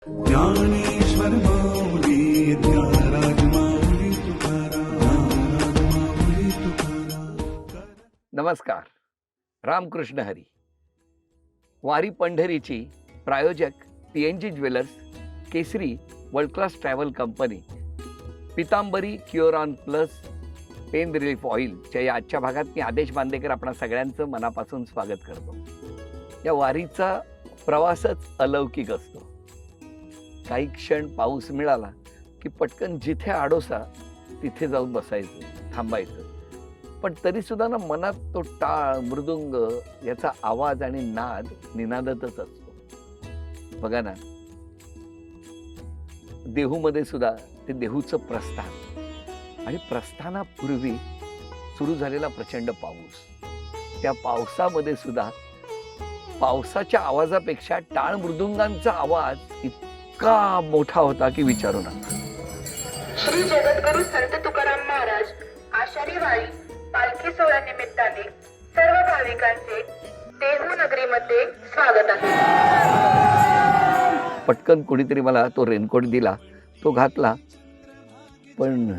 ज्ञानेश्वर माऊली ज्ञानराज माऊली तुकाराम, माऊली तुकाराम. नमस्कार. रामकृष्ण हरी. वारी पंढरीची प्रायोजक PNG jewellers, Kesari world class travel company, Pitambari Cureon plus pain relief ऑइलच्या या आजच्या भागात मी आदेश बांदेकर आपणा सगळ्यांचं मनापासून स्वागत करतो. या वारीचा प्रवासच अलौकिक असतो. काही क्षण पाऊस मिळाला की पटकन जिथे आडोसा तिथे जाऊन बसायचं, थांबायचं. पण तरीसुद्धा ना मनात तो टाळ, मृदुंग याचा आवाज आणि नाद निनादतच असतो. बघा ना, देहूमध्ये सुद्धा ते देहूचं प्रस्थान आणि प्रस्थानापूर्वी सुरू झालेला प्रचंड पाऊस, त्या पावसामध्ये सुद्धा पावसाच्या आवाजापेक्षा टाळ मृदुंगांचा आवाज इतका मोठा होता की विचारू नका. श्री जगद्गुरु संत तुकाराम महाराज आषाढी वारी पालखी सोहळ्या निमित्ताने सर्व भाविकांचे देहू नगरीमध्ये स्वागत आहे. पटकन कोणीतरी मला तो रेनकोट दिला, तो घातला, पण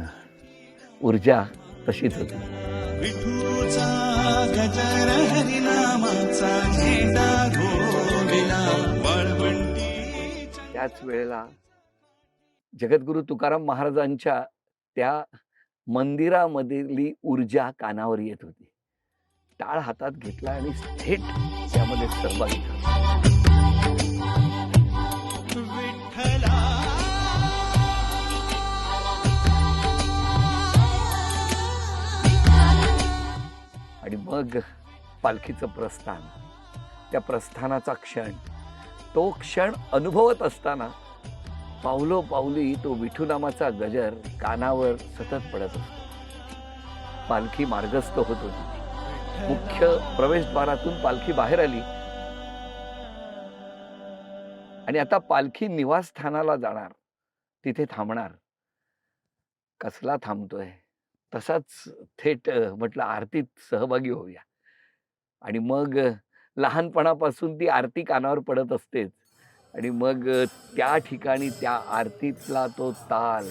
ऊर्जा तशीच होती. विठूचा गजर हरिनामाचा झेंडा रोविला वाळवंटी. त्याच वेळेला जगद्गुरु तुकाराम महाराजांच्या त्या मंदिरामधली ऊर्जा कानावर येत होती. टाळ हातात घेतला आणि थेट त्यामध्ये सहभागी झाला. विठ्ठला आणि मग पालखीचं प्रस्थान, त्या प्रस्थानाचा क्षण, तो क्षण अनुभवत असताना पावलोपावली तो विठू नामाचा गजर कानावर सतत पडत असतो. पालखी मार्गस्थ होत होती. मुख्य प्रवेशद्वारातून पालखी बाहेर आली आणि आता पालखी निवासस्थानाला जाणार, तिथे थांबणार. कसला थांबतोय, तसाच थेट म्हटलं आरतीत सहभागी होऊया. आणि मग लहानपणापासून ती आरती कानावर पडत असतेच. आणि मग त्या ठिकाणी त्या आरतीतला तो ताल,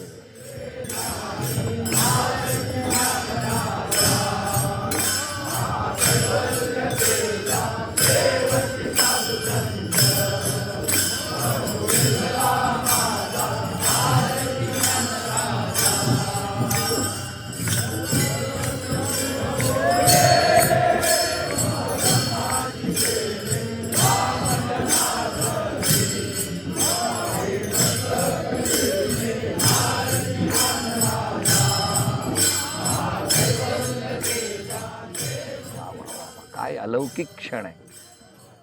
काय अलौकिक क्षण आहे.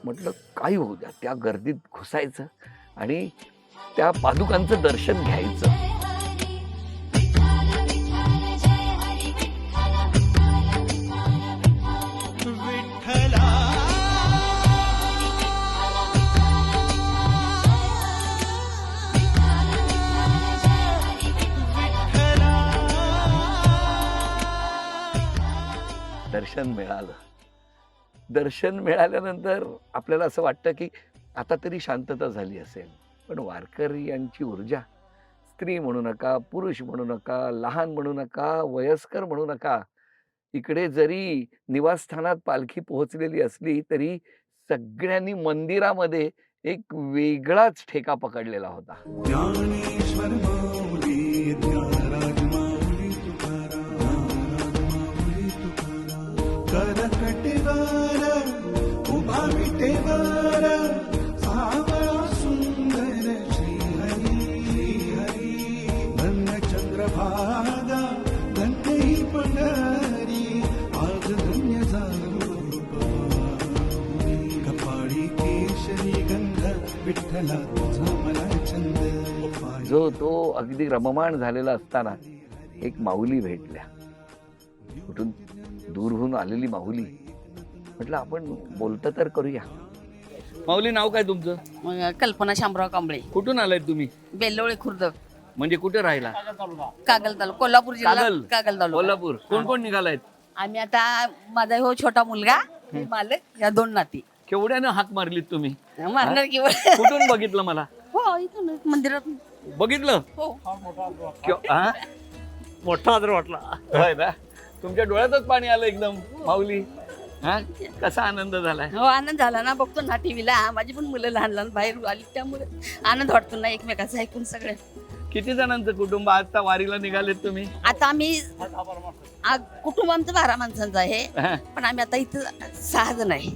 म्हटलं काही होऊ द्या, त्या गर्दीत घुसायचं आणि त्या पादुकांचं दर्शन घ्यायचं. विठ्ठला दर्शन मिळालं. दर्शन मिळाल्यानंतर आपल्याला असं वाटतं की आता तरी शांतता झाली असेल. पण वारकरी यांची ऊर्जा, स्त्री म्हणू नका, पुरुष म्हणू नका, लहान म्हणू नका, वयस्कर म्हणू नका, इकडे जरी निवासस्थानात पालखी पोहोचलेली असली तरी सगळ्यांनी मंदिरामध्ये एक वेगळाच ठेका पकडलेला होता. ज्ञानेश्वर माऊली ज्ञानराज माऊली तुकाराम, माऊली तुकाराम. करकटेवर उभा विटेवर सावळा सुंदर श्रीहरी, हरी धन्य चंद्रभागा धन्य ही पंढरी, आज धन्य झालो पाऊली. कपाळी केशरी गंध विठ्ठला तुझा मला छंद. जो तो अगदी रममाण झालेला असताना एक माऊली भेटल्या. कुठून दूरहून आलेली माऊली. म्हटलं आपण बोलतं तर करूया. माऊली, नाव काय तुमचं? कल्पना शामराव कांबळे, कुठून आलाय तुम्ही? बेल्लोळे खुर्द, म्हणजे कुठे राहिला? कागल तालुका, कोल्हापूर जिल्हा, कागल? कागल तालुका. कोल्हापूर. कोण कोण निघालायत? आम्ही आता, माझा हो छोटा मुलगा, मालक, या दोन नाती. केवढ्यानं हाक मारलीत तुम्ही? मारणार किंवा कुठून बघितलं मला? हो इथून मंदिरात. बघितलं हो हा? मोठा आदर वाटला. होय ना तुमच्या डोळ्यातच पाणी आलं एकदम माऊली. हा कसा आनंद झालाय. हो आनंद झाला ना, बघतो ना टीव्हीला. माझी पण मुलं लहान लहान बाहेर आली त्यामुळे आनंद वाटतो ना एकमेकाचं ऐकून सगळं. किती जणांचं कुटुंब आता वारीला निघालेत तुम्ही. आता आम्ही कुटुंब आमचं 12 माणसांचं आहे, हा. पण आम्ही आता इथं 6 जण आहे.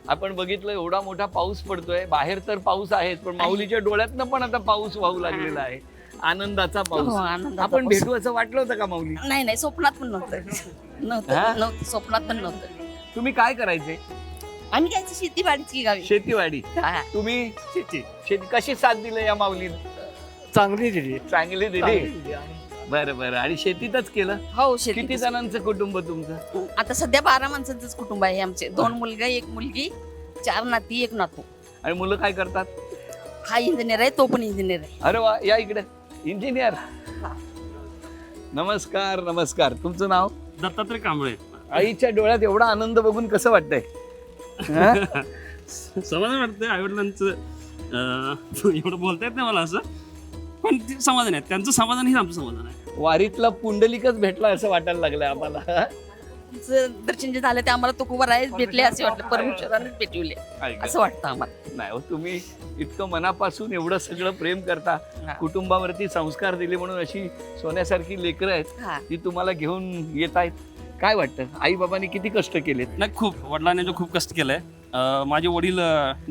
आपण बघितलं एवढा मोठा पाऊस पडतोय बाहेर तर पाऊस आहेच पण माऊलीच्या डोळ्यातनं पण आता पाऊस वाहू लागलेला आहे. आनंदाचा हो, पाऊस. आनंदाचा आपण पाऊस. भेटू असं वाटलं होतं का माऊली. नाही स्वप्नात पण नव्हतं हा? नव्हतं स्वप्नात पण नव्हतं. तुम्ही काय करायचे. आम्ही काय शेतीवाडीच की गावी. शेतीवाडी. हा. तुम्ही शेती शेती कशी साथ दिली या माऊलीने. चांगली दिली. चांगली दिली. बरं बरं आणि शेतीतच केलं. हो किती शेती. जणांचं कुटुंब तुमचं. आता सध्या 12 माणसांचंच कुटुंब आहे आमचे. 2 मुलगा 1 मुलगी 4 नाती 1 नातू. आणि मुलं काय करतात. हा इंजिनियर आहे, तो पण इंजिनियर आहे. अरे वा या इकडे इंजिनियर. नमस्कार नमस्कार. तुमचं नाव. दत्तात्रय कांबळे. आईच्या डोळ्यात एवढा आनंद बघून कसं वाटतंय. हा? समाधान वाटतंय आईवडिलांचं. एवढं बोलता येत नाही मला असं, पण ते समाधान आहे. त्यांचं समाधान हे आमचं समाधान आहे. वारीतला पुंडलिकच भेटला असं वाटायला लागलंय आम्हाला. तुमचं दर्शन जे झालं ते आम्हाला तुकोबा आहेच भेटले असे वाटलं. परमेश्वराने भेटवले असं वाटतं आम्हाला. नाही हो तुम्ही इतकं मनापासून एवढं सगळं प्रेम करता. हा. कुटुंबावरती संस्कार दिले म्हणून अशी सोन्यासारखी लेकरं आहेत हा. ती तुम्हाला घेऊन येत आहेत. काय वाटतं आई बाबांनी किती कष्ट केलेत. नाही खूप वडिलांनी जो खूप कष्ट केलंय. माझे वडील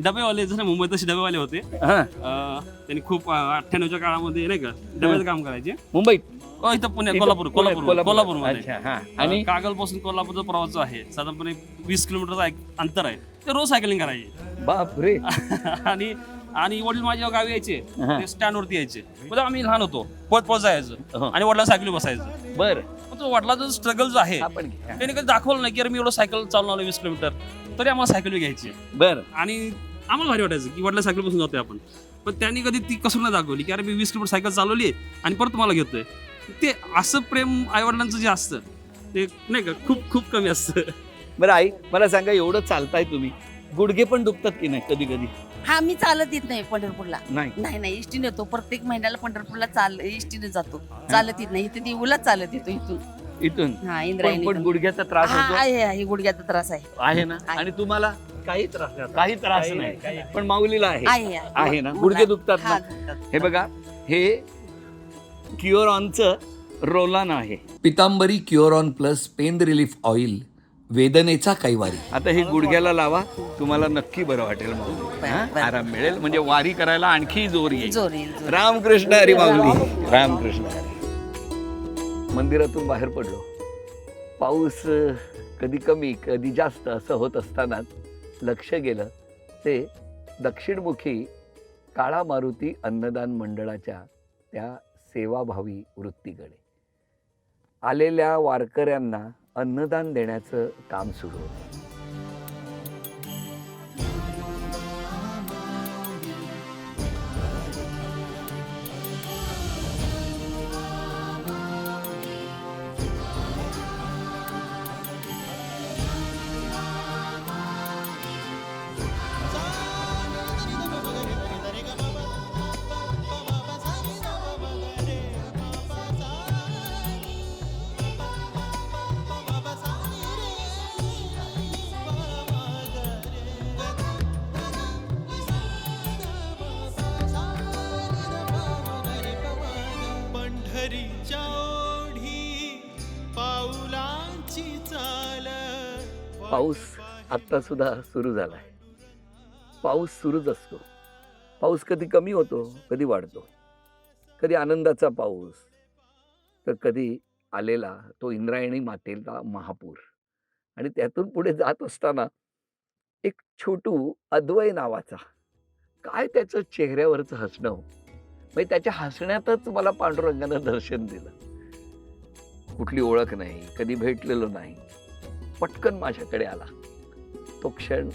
डबेवाले जसे मुंबईत तसे डबेवाले होते. हा. त्यांनी खूप 98च्या काळामध्ये नाही का डब्याचं काम करायचे. मुंबईत. इथं पुणे इथं कोल्हापूरमध्ये. अच्छा, हा. आणि आणि कागलपासून कोल्हापूरचा प्रवास जो आहे साधारणपणे 20 किलोमीटरचा अंतर आहे. ते रोज सायकलिंग करायचे. बाप रे. आणि आणि वडील माझ्या गावी यायचे. हा. ते स्टँडवरती यायचे. म्हणजे आम्ही लहान होतो पळत जायचं हो. आणि वडिला सायकली बसायचं. बर पण तो वडिलाचा स्ट्रगल जो आहे आपण घ्या. त्याने कधी दाखवलं नाही की अरे मी एवढं सायकल चालून आलो 20 किलोमीटर, तरी आम्हाला सायकल घ्यायची. बर आणि आम्हाला भारी वाटायचं की वडिला सायकल बसून जातोय आपण. पण त्यांनी कधी ती कसं नाही दाखवली की अरे मी 20 किलोमीटर सायकल चालवली आणि परत तुम्हाला घेतोय. ते असं प्रेम आईवडिलांचं जे असतं ते नाही का खूप खूप कमी असतं. बरं आई मला सांगा एवढं चालताय तुम्ही गुडघे पण दुखतात की नाही कधी कधी. हा मी चालत येत नाही पंढरपूरला. नाही. नाही इष्टीने येतो. प्रत्येक महिन्याला पंढरपूरला इष्टीने जातो. चालत येत नाही. इथे देऊलाच चालत येतो इथून. इथून हा पण इंद्रायणी. गुडघ्याचा त्रास हा होतो. आहे गुडघ्याचा त्रास आहे. आहे ना. आहे. आणि तुम्हाला काही त्रास नाही. काही त्रास नाही पण माऊलीला आहे. आहे ना. मला- गुडघे दुखतात हा, ना. दुखतात. हे बघा हे क्युअरॉनचं रोलान आहे. Pitambari Cureon plus pain relief oil वेदनेचा कैवारी. आता हे गुडघ्याला लावा तुम्हाला नक्की बरं वाटेल माऊली. हा? बरं. आराम मिळेल म्हणजे वारी करायला आणखी जोर येईल. जोर येईल जोर. रामकृष्ण हरी माऊली. रामकृष्ण हरी. मंदिरातून बाहेर पडलो. पाऊस कधी कमी कधी जास्त असं होत असतानाच लक्ष गेलं ते दक्षिणमुखी काळा मारुती अन्नदान मंडळाच्या त्या सेवाभावी वृत्तीकडे. आलेल्या वारकऱ्यांना अन्नदान देण्याचं काम सुरू होतं. पंढरीच्या ओढी पाऊलांची चाल. पाऊस आत्ता सुद्धा सुरू झालाय. पाऊस सुरूच असतो. पाऊस कधी कमी होतो कधी वाढतो. कधी आनंदाचा पाऊस तर कधी आलेला तो इंद्रायणी मातेचा महापूर. आणि त्यातून पुढे जात असताना एक छोटू अद्वय नावाचा काय त्याचं चेहऱ्यावरचं हसणं म्हणजे त्याच्या हसण्यातच मला पांडुरंगानं दर्शन दिलं. कुठली ओळख नाही कधी भेटलेलो नाही पटकन माझ्याकडे आला. तो क्षण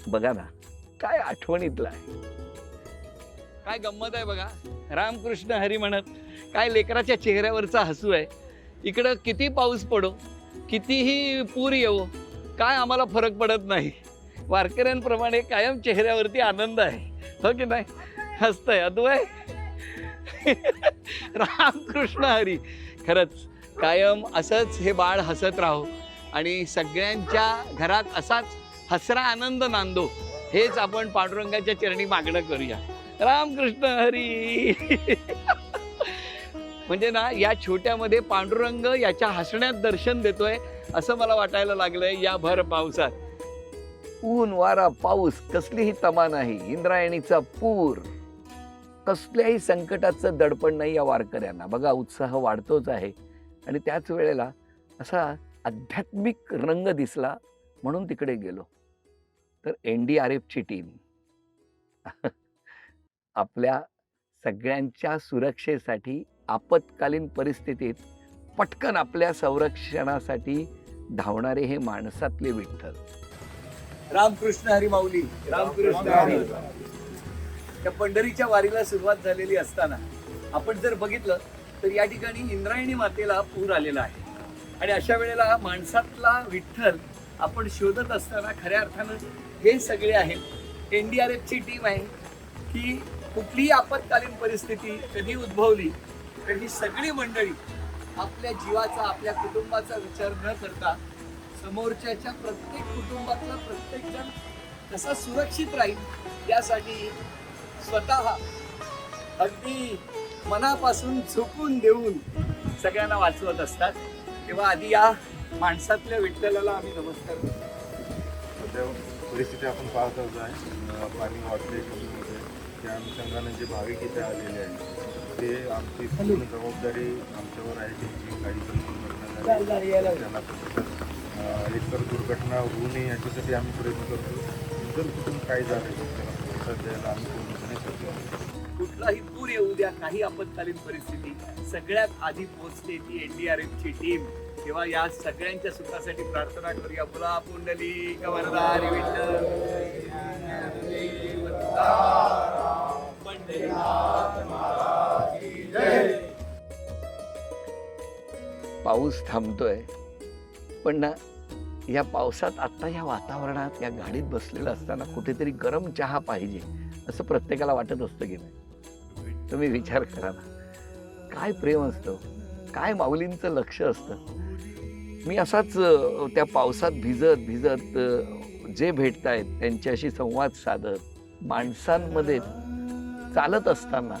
बघा ना काय आठवणीतला आहे. काय गंमत आहे बघा. रामकृष्ण हरी म्हणत काय लेकराच्या चेहऱ्यावरचा हसू आहे. इकडं किती पाऊस पडो कितीही पूर येवो काय आम्हाला फरक पडत नाही. वारकऱ्यांप्रमाणे कायम चेहऱ्यावरती आनंद आहे. हो की नाही. हसतंय अद्वय. रामकृष्ण हरी. खरंच कायम असंच हे बाळ हसत राहो आणि सगळ्यांच्या घरात असाच हसरा आनंद नांदो, हेच आपण पांडुरंगाच्या चरणी मागणं करूया. रामकृष्ण हरी. म्हणजे ना, या छोट्यामध्ये पांडुरंग याच्या हसण्यात दर्शन देतोय असं मला वाटायला लागलंय या भर पावसात. ऊन वारा पाऊस कसलीही तमा नाही, इंद्रायणीचा पूर, कसल्याही संकटाचं दडपण नाही या वारकऱ्यांना. बघा, उत्साह वाढतोच आहे आणि त्याच वेळेला असा आध्यात्मिक रंग दिसला म्हणून तिकडे गेलो तर NDRFची टीम आपल्या सगळ्यांच्या सुरक्षेसाठी आपत्कालीन परिस्थितीत पटकन आपल्या संरक्षणासाठी धावणारे हे माणसातले विठ्ठल. रामकृष्ण हरी माऊली. रामकृष्ण हरी. त्या पंढरीच्या वारीला सुरुवात झालेली असताना आपण जर बघितलं तर या ठिकाणी इंद्रायणी मातेला पूर आलेला आहे आणि अशा वेळेला माणसातला विठ्ठल आपण शोधत असताना खऱ्या अर्थानं हे सगळे आहेत. NDRFची टीम आहे की कुठलीही आपत्कालीन परिस्थिती कधी उद्भवली तर ही सगळी मंडळी आपल्या जीवाचा, आपल्या कुटुंबाचा विचार न करता समोरच्याच्या प्रत्येक कुटुंबातला प्रत्येक जण कसा सुरक्षित राहील यासाठी स्वतः अगदी मनापासून झोकून देऊन सगळ्यांना वाचवत असतात. तेव्हा आधी या माणसातल्या विठ्ठलाला आम्ही नमस्कार करतो. सध्या परिस्थिती आपण पाहत आहोत आहे, पाणी वाढले त्या अनुषंगाने जे भाविक इथे आलेले आहेत ते आमची पूर्ण जबाबदारी आमच्यावर आहे. त्यांची काही दुर्घटना झाली त्यांना एकतर दुर्घटना होऊ नये याच्यासाठी आम्ही प्रयत्न करतो. जर कुठून काय झालं त्याला प्रतिसाद द्यायला आम्ही पूर्णपणे करतो. कुठलाही पूर येऊ द्या, काही आपत्कालीन परिस्थिती, सगळ्यात आधी पोहोचते ती NDRFची टीम. तेव्हा या सगळ्यांच्या सुखासाठी प्रार्थना करूया. बोला पुंडलिक वरदारी विठ्ठल. पाऊस थांबतोय पण ना, या पावसात आता या वातावरणात या गाडीत बसलेलं असताना कुठेतरी गरम चहा पाहिजे असं प्रत्येकाला वाटत असतं की नाही? तुम्ही विचार करा ना, काय प्रेम असतं, काय माऊलींचं लक्ष असतं. मी असाच त्या पावसात भिजत भिजत जे भेटतायत त्यांच्याशी संवाद साधत माणसांमध्ये चालत असताना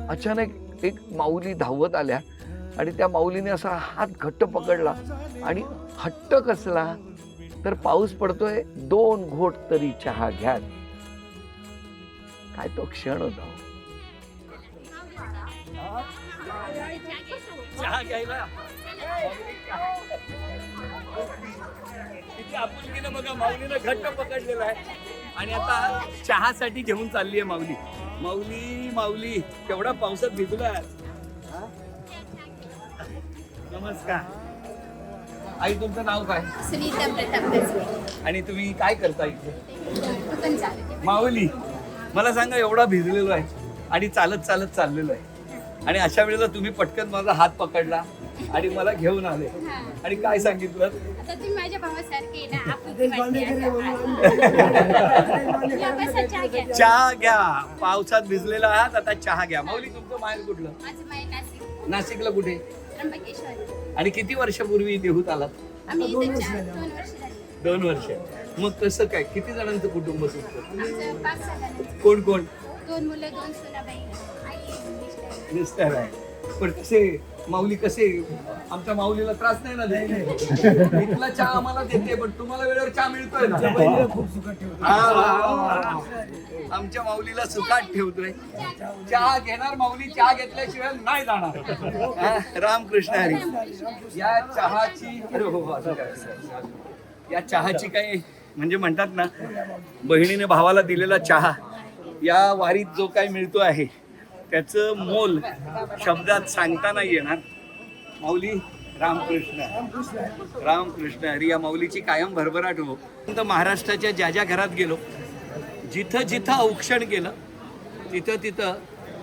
अचानक एक माऊली धावत आल्या आणि त्या माऊलीने असा हात घट्ट पकडला आणि हट्ट कसला तर पाऊस पडतोय, 2 घोट तरी चहा घ्या. काय तो क्षण होता. चहा घ्यायला किती आपुलकीनं बघा, माऊलीनं घट्ट पकडलेला आहे आणि आता चहासाठी घेऊन चालली आहे माऊली. माऊली माऊली केवढा पावसात भिजलाय. नमस्कार आई, तुमचं नाव काय? सुनीता प्रताप गजबे. आणि तुम्ही काय करता इथे? आपण चालते. माऊली, मला सांगा, एवढा भिजलेलो आहे आणि चालत चालत चाललेलो आहे आणि अशा वेळेला तुम्ही पटकन माझा हात पकडला आणि मला घेऊन आले आणि काय सांगितलं? आता तुम्ही माझ्या भावासारखे ना, आपुलकी वाटते या बसा, चहा घ्या. चहा घ्या. पावसात भिजलेला आहात, आता चहा घ्या. माऊली, तुमचं माहेर कुठलं? माझं माय नाशिक. नाशिकला कुठे? त्र्यंबकेश्वर. आणि किती वर्षापूर्वी देहूत आलात? आम्ही इथे 2 वर्ष झाली. 2 वर्ष. मग कसं काय, किती जणांचं कुटुंब सुटतं? आमचं 5-6 जण. कोण कोण? 2 मुलं, 2 सुनाबाई, आई, मिस्टर. मिस्टर आहे. पण कसे माऊली, कसे आमच्या माऊलीला त्रास नाही ना देत? इथला चहा आम्हाला देते पण तुम्हाला वेळेवर चहा मिळतोय ना? आमच्या माऊलीला सुखात ठेवतोय. चहा घेणार माऊली, चहा घेतल्याशिवाय नाही जाणार. रामकृष्ण हरी. या चहाची काही म्हणजे म्हणतात ना, बहिणीने भावाला दिलेला चहा या वारीत जो काही मिळतो आहे त्याचं मोल शब्दात सांगता नाही येणार. माऊली, रामकृष्ण रामकृष्ण हरी. या माऊलीची कायम भरभराट हो. महाराष्ट्राच्या ज्या ज्या घरात गेलो, जिथं जिथं औक्षण केलं तिथं तिथं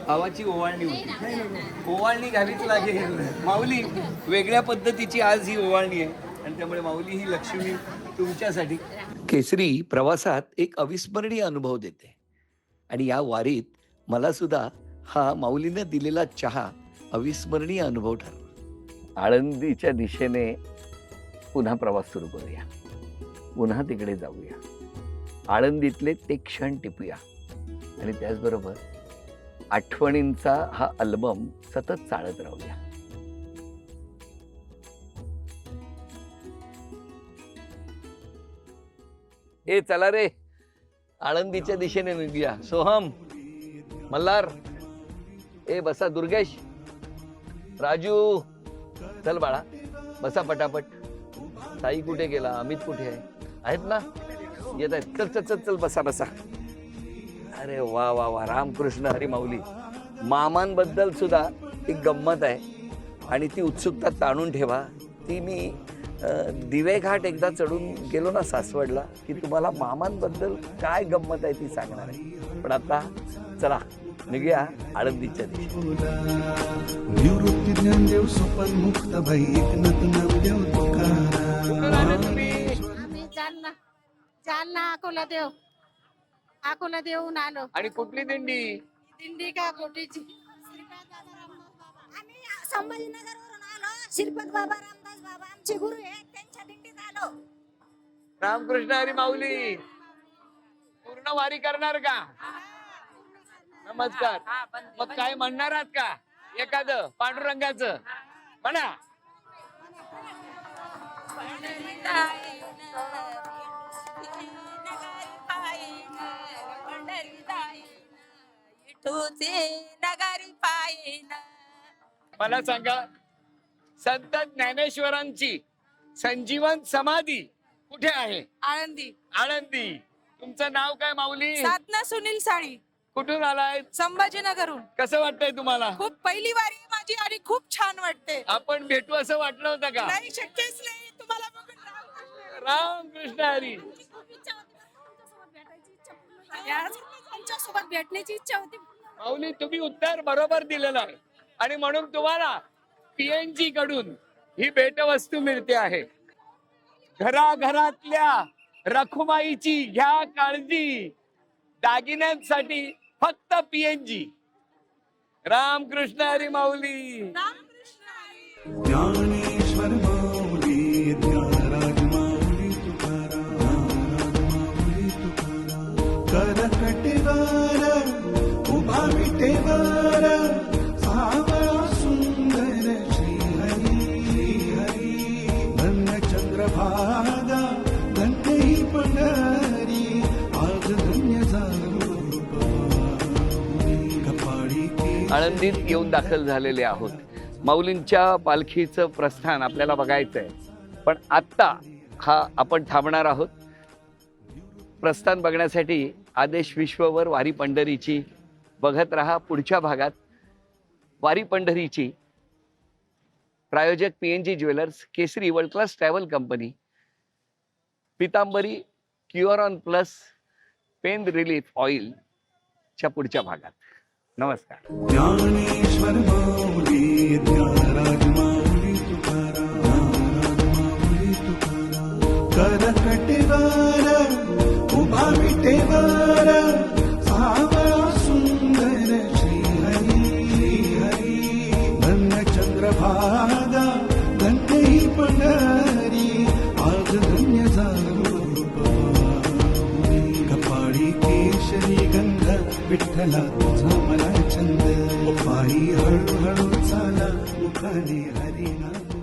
भावाची ओवाळणी होती. ओवाळणी घ्यावीच लागेल. माऊली, वेगळ्या पद्धतीची आज ही ओवाळणी आहे आणि त्यामुळे माऊली ही लक्ष्मी तुमच्यासाठी. केसरी प्रवासात एक अविस्मरणीय अनुभव देते आणि या वारीत मला सुद्धा हा माऊलीने दिलेला चहा अविस्मरणीय अनुभव ठरला. आळंदीच्या दिशेने पुन्हा प्रवास सुरू करूया, पुन्हा तिकडे जाऊया, आळंदीतले ते क्षण टिपूया आणि त्याचबरोबर आठवणींचा हा अल्बम सतत चालत राहूया. ए चला रे, आळंदीच्या दिशेने निघूया. सोहम, मल्हार, ए बसा. दुर्गेश, राजू, चल बाळा बसा पटापट. ताई कुठे गेला? अमित कुठे आहे? आहेत ना? येत आहेत. चल चल चल चल बसा बसा. अरे वा वा वा, रामकृष्ण हरी माऊली. मामांबद्दल सुद्धा एक गंमत आहे आणि ती उत्सुकता ताणून ठेवा. ती मी दिवे घाट एकदा चढून गेलो ना सासवडला, की तुम्हाला मामांबद्दल काय गंमत आहे ती सांगणार आहे. पण आता चला निघूया आळंदीच्या दिशेने. निवृत्ती ज्ञानदेव सोपन मुक्त बाई एकनाथ नामदेव तुकाराम. आम्ही जालना अकोला देऊन आलो. आणि कुठली दिंडी? दिंडी का कोटीची. आम्ही संभाजीनगरवरून आलो. श्रीपद बाबा रामदास बाबा आमचे गुरु आहेत, त्यांच्या दिंडीत आलो. रामकृष्ण हरी माऊली. पूर्ण वारी करणार का? नमस्कार. मग काय म्हणणार आहात का एखादं पांडुरंगाचं? म्हणा. मला सांगा, संत ज्ञानेश्वरांची संजीवन समाधी कुठे आहे? आळंदी. आळंदी. तुमचं नाव काय माऊली? साधना सुनील साळी. कुठून आलाय? संभाजीनगरहून. कसं वाटतंय तुम्हाला? खूप पहिली वारी आहे माझी आणि खूप छान वाटते. आपण भेटू असं वाटलं होतं का? नाही, शक्यच नाही. तुम्हाला बघून रामकृष्ण हरी. त्यांच्यासोबत भेटण्याची इच्छा होती. माऊली, तुम्ही उत्तर बरोबर दिलेलं आहे आणि म्हणून तुम्हाला PNG कडून ही भेटवस्तू मिळते आहे. घराघरातल्या रखुमाईची घ्या काळजी, दागिन्यांसाठी फक्त PNG. रामकृष्ण हरी माऊली. ज्ञानेश्वर माऊली ज्ञानराज माऊली तुकाराम. माऊली तुकाराम. करकटेवर उभा विटेवर सावळा सुंदर श्रीहरी हरी. धन्य चंद्रभागा धन्य पंढरी आज धन्य झालो कपाळी. आळंदीत येऊन दाखल झालेले आहोत. माऊलींच्या पालखीचं प्रस्थान आपल्याला बघायचं आहे, पण आत्ता हा आपण थांबणार आहोत. प्रस्थान बघण्यासाठी आदेश विश्ववर वारी पंढरीची बघत रहा. पुढच्या भागात वारी पंढरीची प्रायोजक PNG jewellers, Kesari world class travel company, Pitambari Cureon plus pain relief oil च्या पुढच्या भागात. नमस्कार. ज्ञानेश्वर माऊली ज्ञानराज माऊली तुकाराम. माऊली तुकाराम. करकटेवर उभा विटेवर सावळा सुंदर श्रीहरी हरी. धन्य चंद्रभागा धन्य पंढरी आज धन्य झालो कपाळी. केशरी गंध विठ्ठला तुझा मला छंद. पायी हळूहळू चाला मुखाने हरिनाम.